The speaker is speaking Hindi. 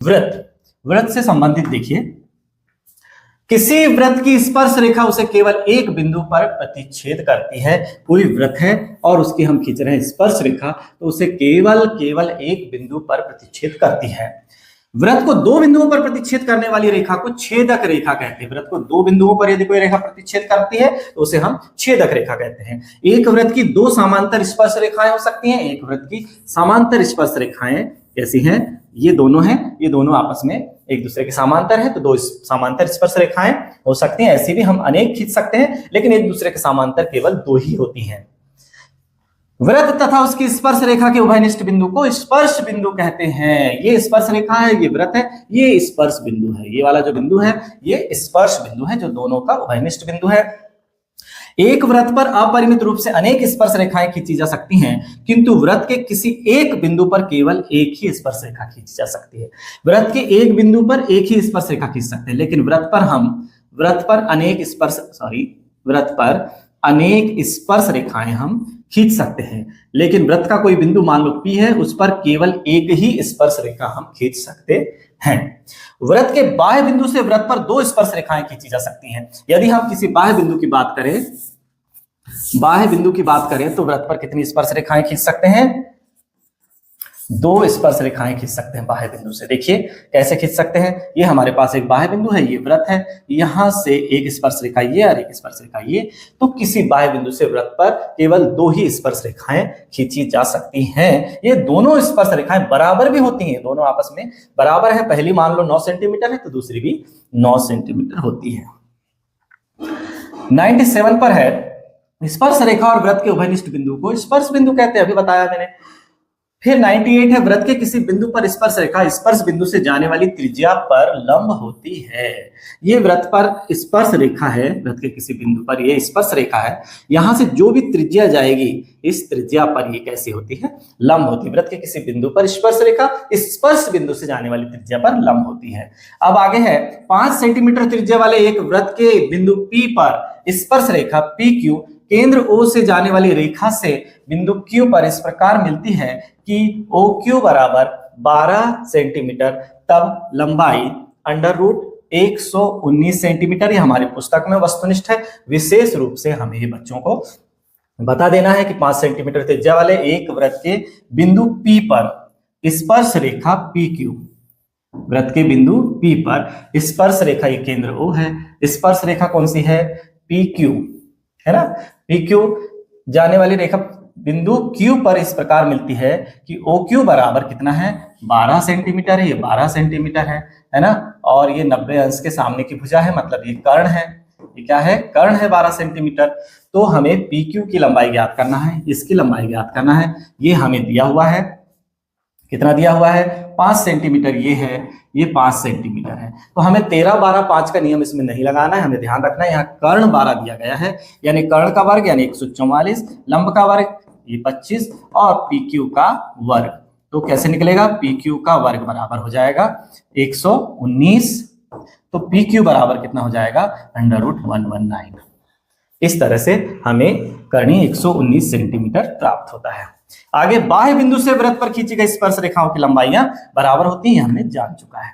वृत्त, वृत्त से संबंधित देखिए, किसी वृत्त की स्पर्श रेखा उसे केवल एक बिंदु पर प्रतिच्छेद करती है। कोई वृत्त है और उसकी हम खींच रहे हैं स्पर्श रेखा, तो उसे केवल एक बिंदु पर प्रतिच्छेद करती है। वृत्त को दो बिंदुओं पर प्रतिच्छेद करने वाली रेखा को छेदक रेखा कहते हैं। वृत्त को दो बिंदुओं पर यदि कोई रेखा प्रतिच्छेद करती है तो उसे हम छेदक रेखा कहते हैं। एक वृत्त की दो समांतर स्पर्श रेखाएं हो सकती हैं। एक वृत्त की समांतर स्पर्श रेखाएं कैसी हैं? ये दोनों हैं, ये दोनों आपस में एक दूसरे के समांतर है, तो दो समांतर स्पर्श रेखाएं हो सकती हैं। ऐसी भी हम अनेक खींच सकते हैं, लेकिन एक दूसरे के समांतर केवल दो ही होती हैं। वृत्त तथा उसकी स्पर्श रेखा के उभयनिष्ठ बिंदु को स्पर्श बिंदु कहते हैं। ये स्पर्श रेखा है, ये वृत्त है, ये स्पर्श बिंदु है। ये वाला जो बिंदु है ये स्पर्श बिंदु है, जो दोनों का उभयनिष्ठ बिंदु है। एक वृत्त पर अपरिमित रूप से अनेक स्पर्श रेखाएं खींची जा सकती हैं, किंतु वृत्त के किसी एक बिंदु पर केवल एक ही स्पर्श रेखा खींची जा सकती है। वृत्त के एक बिंदु पर एक ही स्पर्श रेखा खींच सकते हैं, लेकिन वृत्त पर अनेक स्पर्श रेखाएं हम खींच सकते हैं। लेकिन वृत्त का कोई बिंदु मान लो P है, उस पर केवल एक ही स्पर्श रेखा हम खींच सकते हैं। वृत्त के बाह्य बिंदु से वृत्त पर दो स्पर्श रेखाएं खींची जा सकती हैं। यदि हम किसी बाह्य बिंदु की बात करें तो वृत्त पर कितनी स्पर्श रेखाएं खींच सकते हैं? दो स्पर्श रेखाएं खींच सकते हैं बाह्य बिंदु से। देखिए कैसे खींच सकते हैं। ये हमारे पास एक बाह्य बिंदु है, ये वृत्त है, यहां से एक स्पर्श रेखा ये और एक स्पर्श रेखा ये। तो किसी बाह्य बिंदु से वृत्त पर केवल दो ही स्पर्श रेखाएं खींची जा सकती हैं। ये दोनों स्पर्श रेखाएं बराबर भी होती हैं, दोनों आपस में बराबर है। पहली मान लो 9 सेंटीमीटर है तो दूसरी भी 9 सेंटीमीटर होती है। 97 पर है, स्पर्श रेखा और वृत्त के उभयनिष्ठ बिंदु को स्पर्श बिंदु कहते हैं, अभी बताया मैंने। फिर 98 है, वृत्त के किसी बिंदु पर स्पर्श रेखा स्पर्श बिंदु से जाने वाली त्रिज्या पर लंब होती है। ये वृत्त पर स्पर्श रेखा है, वृत्त के किसी बिंदु पर ये स्पर्श रेखा है, यहां से जो भी त्रिज्या जाएगी इस त्रिज्या पर ये कैसी होती है? लंब होती है। वृत्त के किसी बिंदु पर स्पर्श रेखा स्पर्श बिंदु से जाने वाली त्रिज्या पर लंब होती है। अब आगे है, 5 सेंटीमीटर त्रिज्या वाले एक वृत्त के बिंदु P पर स्पर्श रेखा PQ केंद्र O से जाने वाली रेखा से बिंदु Q पर इस प्रकार मिलती है कि OQ बराबर 12 सेंटीमीटर, तब लंबाई √119 सेंटीमीटर। ये हमारी पुस्तक में वस्तुनिष्ठ है। विशेष रूप से हमें ये बच्चों को बता देना है कि 5 सेंटीमीटर त्रिज्या वाले एक वृत्त के बिंदु P पर स्पर्श रेखा PQ, वृत्त के बिंदु P पर स्पर्श रेखा, ये केंद्र O है, स्पर्श रेखा कौन सी है? PQ है ना। PQ जाने वाली रेखा बिंदु Q पर इस प्रकार मिलती है कि OQ बराबर कितना है? 12 सेंटीमीटर है, ये 12 सेंटीमीटर है ना। और ये 90 अंश के सामने की भुजा है, मतलब ये कर्ण है। ये क्या है? कर्ण है 12 सेंटीमीटर। तो हमें PQ की लंबाई ज्ञात करना है, इसकी लंबाई ज्ञात करना है। ये हमें दिया हुआ है, कितना दिया हुआ है? 5 सेंटीमीटर ये है, ये 5 सेंटीमीटर है। तो हमें 13, 12, 5 का नियम इसमें नहीं लगाना है, हमें ध्यान रखना है यहाँ कर्ण 12 दिया गया है, यानी कर्ण का वर्ग यानी 144, लंब का वर्ग ये 25 और PQ का वर्ग। तो कैसे निकलेगा? PQ का वर्ग बराबर हो जाएगा 119, तो PQ बराबर कितना हो जाएगा? √119। इस तरह से हमें करणी 119 सेंटीमीटर प्राप्त होता है। आगे बाह्य बिंदु से वृत्त पर खींची गई स्पर्श रेखाओं की लंबाइयां बराबर होती हैं, हमने जान चुका है।